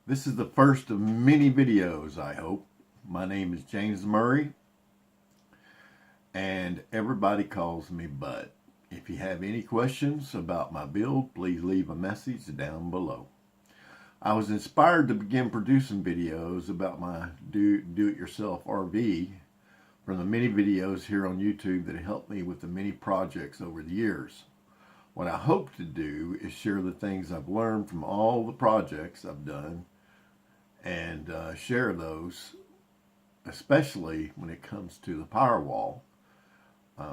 This is the first of many videos, I hope. My name is James Murray, and everybody calls me Bud. If you have any questions about my build, please leave a message down below. I was inspired to begin producing videos about my do-it-yourself RV from the many videos here on YouTube that have helped me with the many projects over the years. What I hope to do is share the things I've learned from all the projects I've done and share those, especially when it comes to the PowerWall.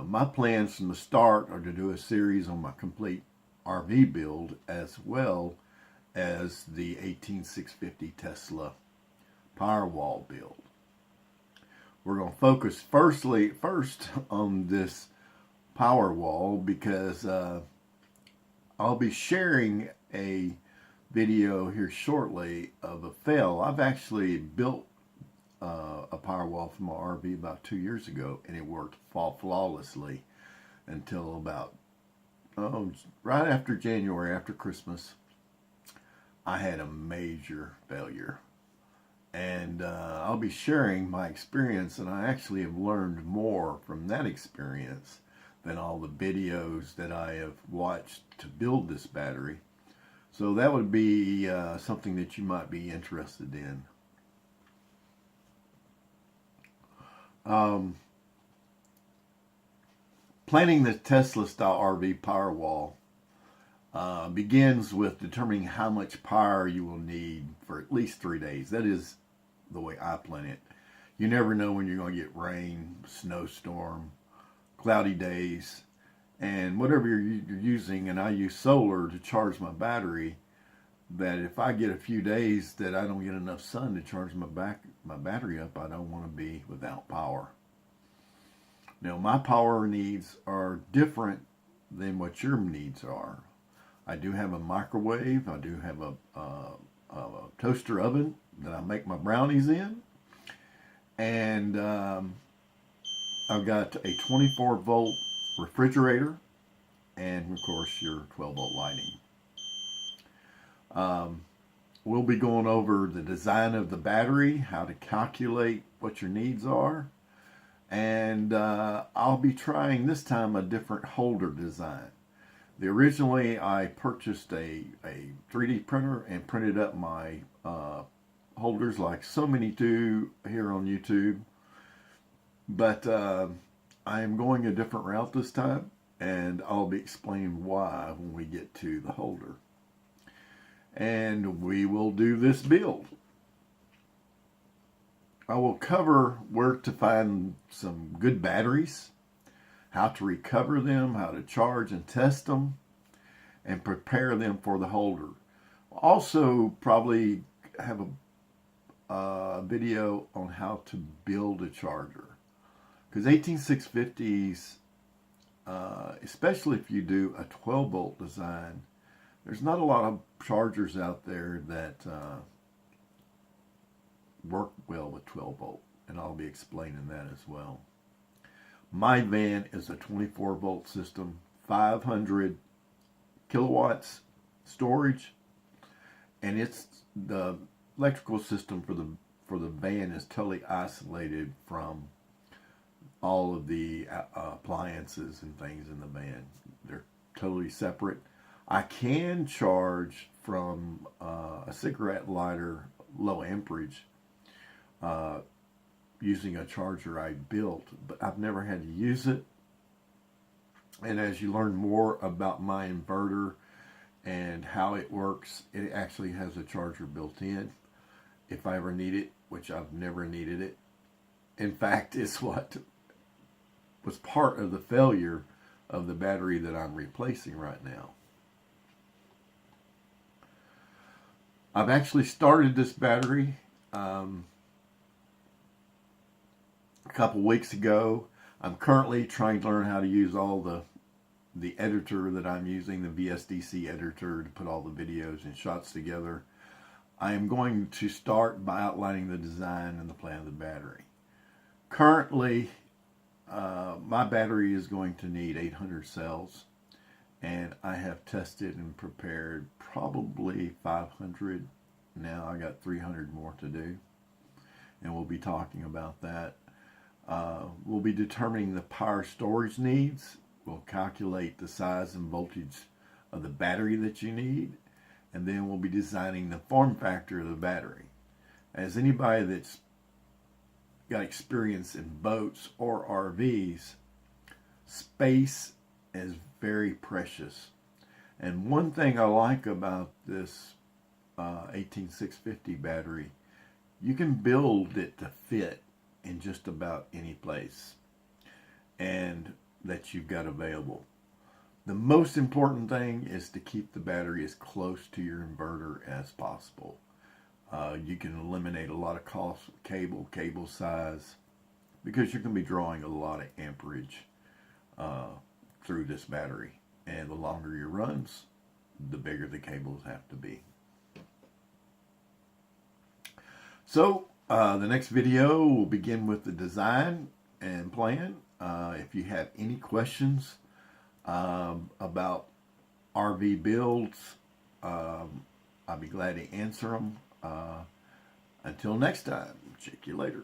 My plans from the start are to do a series on my complete RV build as well as the 18650 Tesla PowerWall build. We're going to focus first on this PowerWall because I'll be sharing a video here shortly of a fail. I've actually built a PowerWall from my RV about 2 years ago, and it worked flawlessly until about right after January, after Christmas. I had a major failure, and I'll be sharing my experience, and I actually have learned more from that experience than all the videos that I have watched to build this battery. So that would be something that you might be interested in. Planning the Tesla style RV PowerWall begins with determining how much power you will need for at least 3 days. That is the way I plan it. You never know when you're going to get rain, snowstorm, cloudy days, and whatever you're using, and I use solar to charge my battery, that if I get a few days that I don't get enough sun to charge my battery up, I don't want to be without power. Now, my power needs are different than what your needs are. I do have a microwave. I do have a toaster oven that I make my brownies in. And I've got a 24 volt refrigerator and, of course, your 12 volt lighting. We'll be going over the design of the battery, how to calculate what your needs are, and I'll be trying this time a different holder design. Originally, I purchased a 3D printer and printed up my holders like so many do here on YouTube, but I am going a different route this time, and I'll be explaining why when we get to the holder. And we will do this build. I will cover where to find some good batteries, how to recover them, how to charge and test them, and prepare them for the holder. Also, probably have a video on how to build a charger. Because 18650s, especially if you do a 12 volt design, there's not a lot of chargers out there that work well with 12 volt, and I'll be explaining that as well. My van is a 24 volt system, 500 kilowatts storage, and it's the electrical system for the van is totally isolated from all of the appliances and things in the van. They're totally separate. I can charge from a cigarette lighter, low amperage, using a charger I built, but I've never had to use it. And as you learn more about my inverter and how it works, it actually has a charger built in if I ever need it, which I've never needed it. In fact, it's what was part of the failure of the battery that I'm replacing right now. I've actually started this battery a couple weeks ago. I'm currently trying to learn how to use all the editor that I'm using, the VSDC editor, to put all the videos and shots together. I am going to start by outlining the design and the plan of the battery. Currently, my battery is going to need 800 cells, and I have tested and prepared probably 500 Now I got 300 more to do, and we'll be talking about that. We'll be determining the power storage needs. We'll calculate the size and voltage of the battery that you need, and then we'll be designing the form factor of the battery. As anybody that's got experience in boats or RVs, space is very precious. And one thing I like about this 18650 battery, you can build it to fit in just about any place and that you've got available. The most important thing is to keep the battery as close to your inverter as possible. You can eliminate a lot of cost with cable size, because you're going to be drawing a lot of amperage through this battery. And the longer your runs, the bigger the cables have to be. So the next video will begin with the design and plan. If you have any questions about RV builds, I'll be glad to answer them. Until next time, check you later.